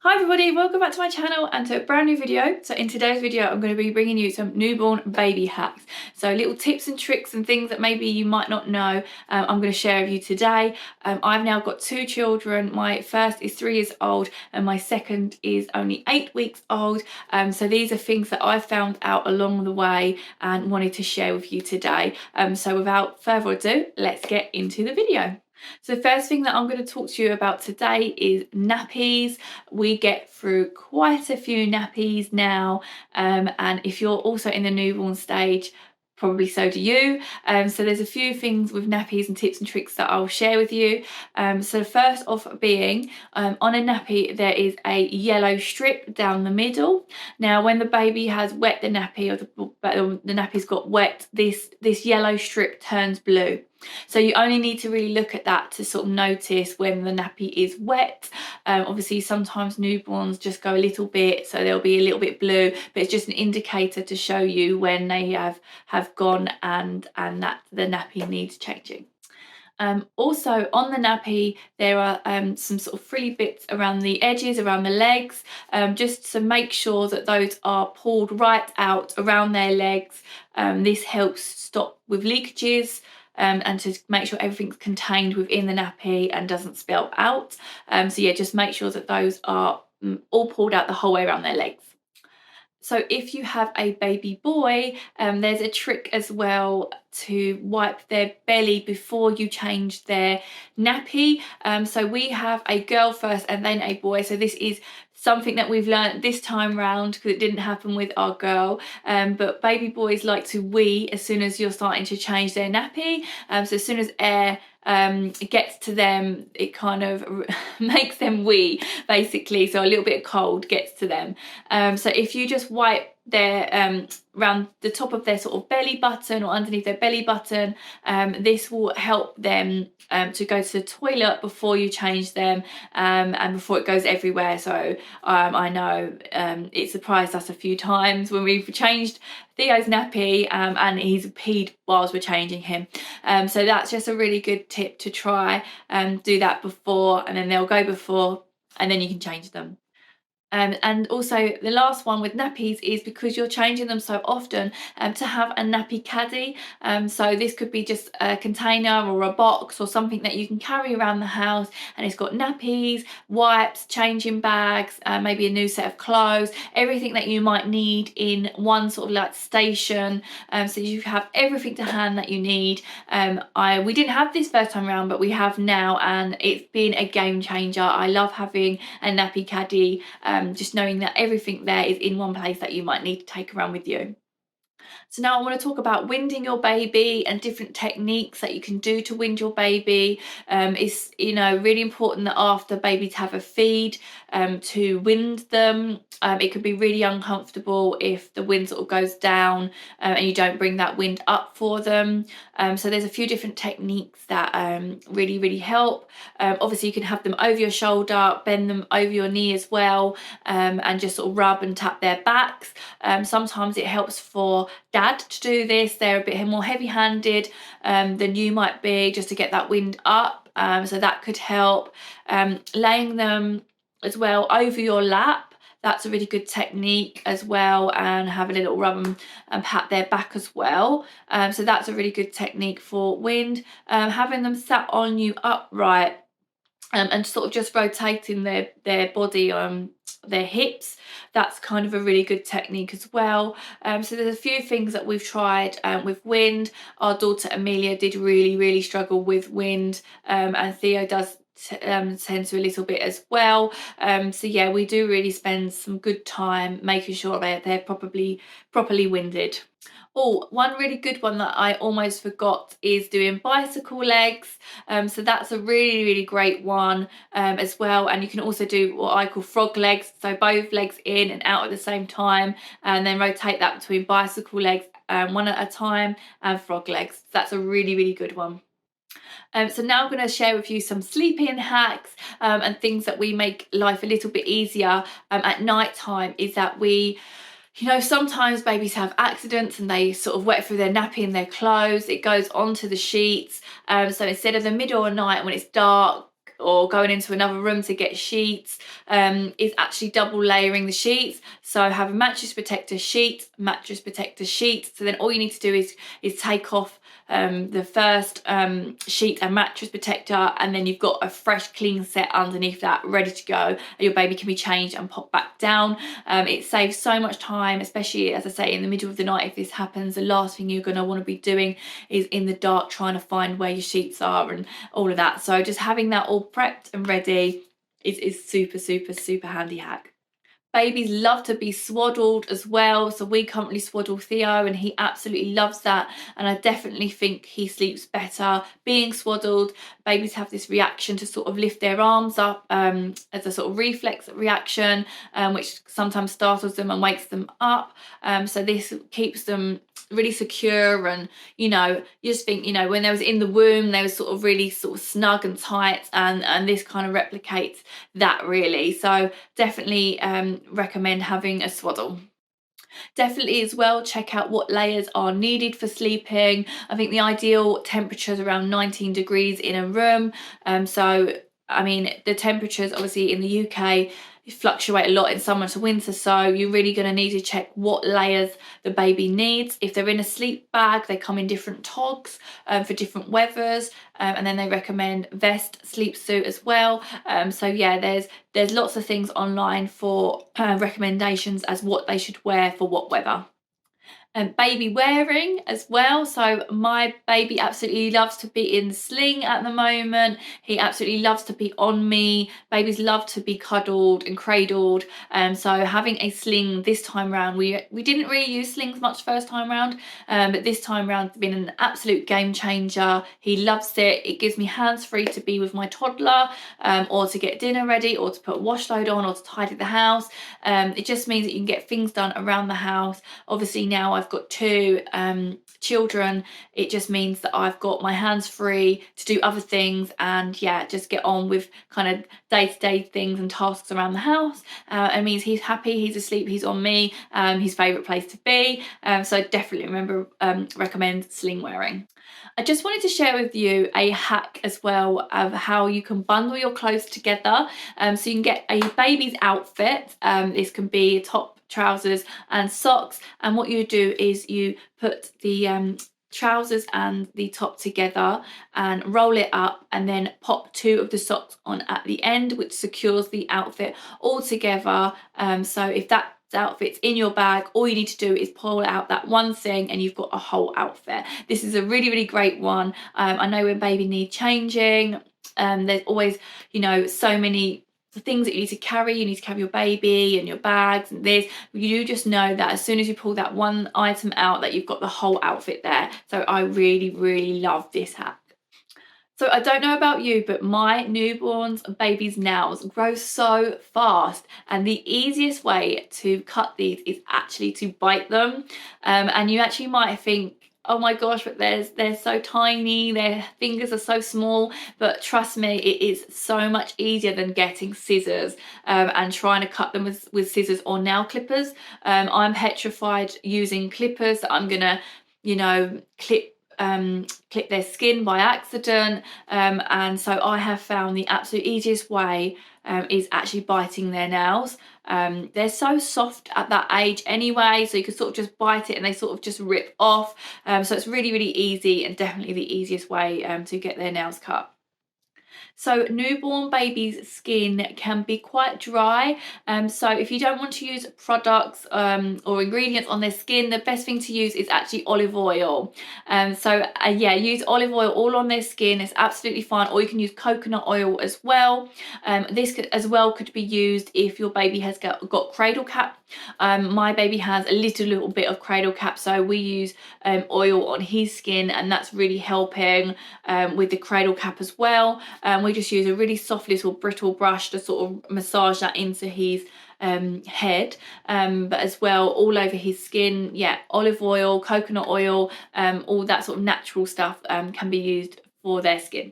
Hi everybody, welcome back to my channel and to a brand new video. So in today's video I'm going to be bringing you some newborn baby hacks. So little tips and tricks and things that maybe you might not know I'm going to share with you today. I've now got two children. My first is 3 years old and my second is only 8 weeks old. So these are things that I've found out along the way and wanted to share with you today. So without further ado, let's get into the video. So the first thing that I'm going to talk to you about today is nappies. We get through quite a few nappies now, and if you're also in the newborn stage, probably so do you. So there's a few things with nappies and tips and tricks that I'll share with you. So the first off being, on a nappy there is a yellow strip down the middle. Now when the baby has wet the nappy, or the nappy's got wet, this yellow strip turns blue. So you only need to really look at that to sort of notice when the nappy is wet. Obviously sometimes newborns just go a little bit, so they'll be a little bit blue, but it's just an indicator to show you when they have gone and that the nappy needs changing. Also on the nappy there are some sort of frilly bits around the edges, around the legs, just to make sure that those are pulled right out around their legs. This helps stop with leakages, and to make sure everything's contained within the nappy and doesn't spill out. So yeah, just make sure that those are all pulled out the whole way around their legs. So if you have a baby boy, there's a trick as well to wipe their belly before you change their nappy. So we have a girl first and then a boy. So this is something that we've learned this time round because it didn't happen with our girl. But baby boys like to wee as soon as you're starting to change their nappy. So as soon as air gets to them, it kind of makes them wee basically, so a little bit of cold gets to them. So if you just wipe their around the top of their sort of belly button or underneath their belly button, this will help them to go to the toilet before you change them, and before it goes everywhere. So I know it surprised us a few times when we've changed Theo's nappy and he's peed whilst we're changing him. So that's just a really good tip to try. Do that before, and then they'll go before and then you can change them. And also the last one with nappies is, because you're changing them so often, to have a nappy caddy. So this could be just a container or a box or something that you can carry around the house, and it's got nappies, wipes, changing bags, maybe a new set of clothes, everything that you might need in one sort of like station. So you have everything to hand that you need. We didn't have this first time around, but we have now, and it's been a game changer. I love having a nappy caddy. Just knowing that everything there is in one place that you might need to take around with you. So now I want to talk about winding your baby and different techniques that you can do to wind your baby. It's really important that after babies have a feed, to wind them. It can be really uncomfortable if the wind sort of goes down and you don't bring that wind up for them. So there's a few different techniques that really help. Obviously you can have them over your shoulder, bend them over your knee as well, and just sort of rub and tap their backs. Sometimes it helps for dad to do this. They're a bit more heavy-handed than you might be, just to get that wind up. So that could help. Laying them as well over your lap, that's a really good technique as well, and having a little rub and pat their back as well. So that's a really good technique for wind. Having them sat on you upright, and sort of just rotating their body on their hips, that's kind of a really good technique as well. So there's a few things that we've tried with wind. Our daughter Amelia did really struggle with wind, and Theo does tend to a little bit as well. So yeah, we do really spend some good time making sure they're properly winded. Oh, one really good one that I almost forgot is doing bicycle legs. So that's a really great one as well. And you can also do what I call frog legs. So both legs in and out at the same time, and then rotate that between bicycle legs, one at a time, and frog legs. That's a really good one. So now I'm going to share with you some sleep-in hacks and things that we make life a little bit easier at night time. Is that sometimes babies have accidents and they sort of wet through their nappy and their clothes. It goes onto the sheets. So instead of the middle of the night when it's dark, or going into another room to get sheets, is actually double layering the sheets. So have a mattress protector sheet, mattress protector sheet. So then all you need to do is take off the first sheet and mattress protector, and then you've got a fresh clean set underneath that ready to go, and your baby can be changed and popped back down. It saves so much time, especially, as I say, in the middle of the night. If this happens, the last thing you're going to want to be doing is in the dark trying to find where your sheets are and all of that. So just having that all prepped and ready is super handy hack. Babies love to be swaddled as well. So we currently swaddle Theo and he absolutely loves that. And I definitely think he sleeps better being swaddled. Babies have this reaction to sort of lift their arms up as a sort of reflex reaction, which sometimes startles them and wakes them up. So this keeps them really secure, and you just think, when they was in the womb, they were sort of really sort of snug and tight, and this kind of replicates that really. So definitely recommend having a swaddle. Definitely as well, check out what layers are needed for sleeping. I think the ideal temperature is around 19 degrees in a room. So I mean, the temperatures obviously in the UK fluctuate a lot in summer to winter, so you're really going to need to check what layers the baby needs. If they're in a sleep bag, they come in different togs for different weathers, and then they recommend vest, sleep suit as well. So yeah, there's lots of things online for recommendations as what they should wear for what weather. And baby wearing as well. So my baby absolutely loves to be in the sling at the moment. He absolutely loves to be on me. Babies love to be cuddled and cradled. So having a sling this time round, we didn't really use slings much first time round, but this time round it's been an absolute game changer. He loves it. It gives me hands free to be with my toddler, or to get dinner ready, or to put a wash load on, or to tidy the house. It just means that you can get things done around the house. Obviously now I've got 2 children, it just means that I've got my hands free to do other things, and yeah, just get on with kind of day-to-day things and tasks around the house. It means he's happy, he's asleep, he's on me, his favourite place to be. So I definitely recommend sling wearing. I just wanted to share with you a hack as well of how you can bundle your clothes together, so you can get a baby's outfit. This can be top, trousers and socks, and what you do is you put the trousers and the top together and roll it up, and then pop 2 of the socks on at the end, which secures the outfit all together. So if that outfit's in your bag, all you need to do is pull out that one thing and you've got a whole outfit. This is a really great one. I know when baby need changing, there's always so many things that you need to carry. You need to carry your baby and your bags and this. You just know that as soon as you pull that one item out, that you've got the whole outfit there. So I really love this hack. So I don't know about you, but my newborn's baby's nails grow so fast, and the easiest way to cut these is actually to bite them. And you actually might think, oh my gosh, but they're so tiny, their fingers are so small, but trust me, it is so much easier than getting scissors and trying to cut them with scissors or nail clippers. I'm petrified using clippers that I'm gonna clip their skin by accident, and so I have found the absolute easiest way is actually biting their nails. They're so soft at that age anyway, so you can sort of just bite it and they sort of just rip off. So it's really easy, and definitely the easiest way to get their nails cut. So newborn babies' skin can be quite dry, so if you don't want to use products or ingredients on their skin, the best thing to use is actually olive oil. Yeah, use olive oil all on their skin, it's absolutely fine, or you can use coconut oil as well. This could be used if your baby has got cradle cap. My baby has a little bit of cradle cap, so we use oil on his skin, and that's really helping with the cradle cap as well. We just use a really soft little brittle brush to sort of massage that into his head, but as well all over his skin. Yeah, olive oil, coconut oil, all that sort of natural stuff can be used for their skin.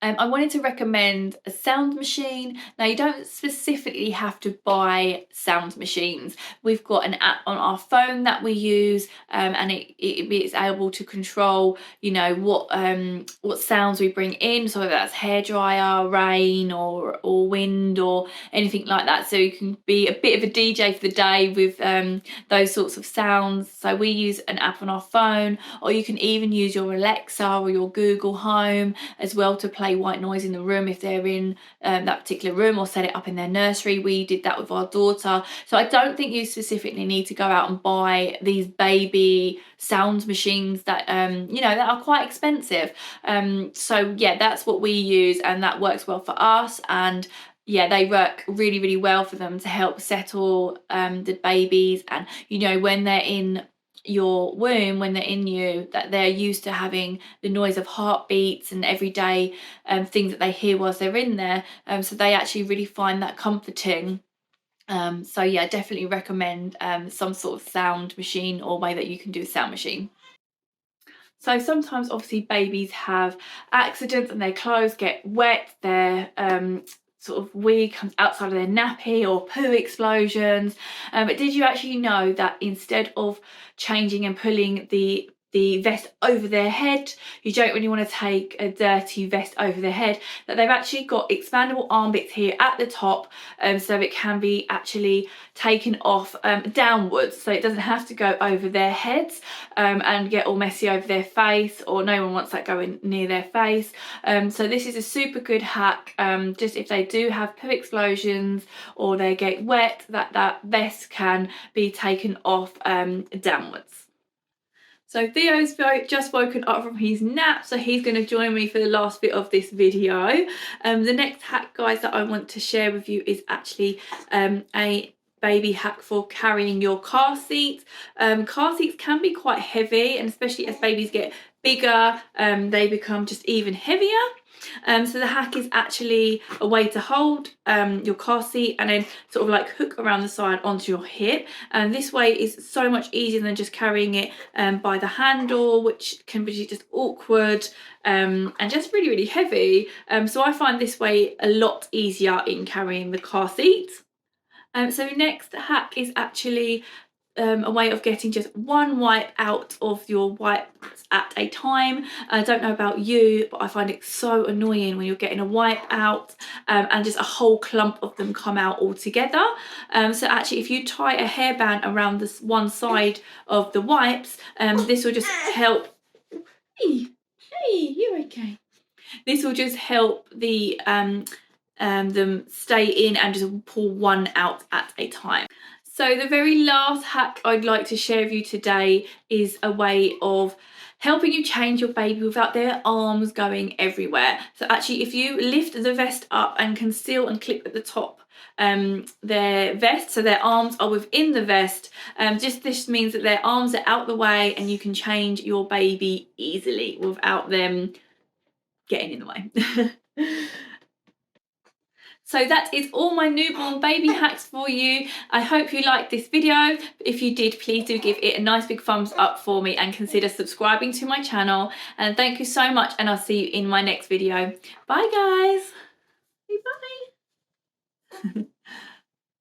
I wanted to recommend a sound machine. Now, you don't specifically have to buy sound machines. We've got an app on our phone that we use, and it's able to control, you know, what sounds we bring in. So whether that's hairdryer, rain, or wind, or anything like that. So you can be a bit of a DJ for the day with those sorts of sounds. So we use an app on our phone, or you can even use your Alexa or your Google Home as well to play white noise in the room if they're in that particular room, or set it up in their nursery. We did that with our daughter. So I don't think you specifically need to go out and buy these baby sound machines that you know, that are quite expensive. So yeah, that's what we use, and that works well for us. And yeah, they work really, really well for them to help settle the babies. And you know, when they're in your womb, when they're in you, that they're used to having the noise of heartbeats and everyday things that they hear whilst they're in there, so they actually really find that comforting. So yeah, definitely recommend some sort of sound machine, or way that you can do a sound machine. So sometimes obviously babies have accidents and their clothes get wet, their sort of wee comes outside of their nappy, or poo explosions. But did you actually know that instead of changing and pulling the vest over their head, you don't really want to take a dirty vest over their head, that they've actually got expandable arm bits here at the top, so it can be actually taken off downwards, so it doesn't have to go over their heads and get all messy over their face, or no one wants that going near their face. So this is a super good hack, just if they do have poo explosions or they get wet, that vest can be taken off downwards. So Theo's just woken up from his nap, so he's going to join me for the last bit of this video. The next hack, guys, that I want to share with you is actually a baby hack for carrying your car seat. Car seats can be quite heavy, and especially as babies get bigger, they become just even heavier. So the hack is actually a way to hold your car seat and then sort of like hook around the side onto your hip. And this way is so much easier than just carrying it by the handle, which can be just awkward and just really, really heavy. So I find this way a lot easier in carrying the car seat. So next hack is actually a way of getting just one wipe out of your wipes at a time. I don't know about you, but I find it so annoying when you're getting a wipe out and just a whole clump of them come out all together. So actually, if you tie a hairband around this one side of the wipes, this will just help. Hey, you're okay. This will just help them stay in and just pull one out at a time. So the very last hack I'd like to share with you today is a way of helping you change your baby without their arms going everywhere. So actually, if you lift the vest up and conceal and clip at the top their vest, so their arms are within the vest, just this means that their arms are out the way and you can change your baby easily without them getting in the way. So that is all my newborn baby hacks for you. I hope you liked this video. If you did, please do give it a nice big thumbs up for me and consider subscribing to my channel. And thank you so much, and I'll see you in my next video. Bye guys. Bye.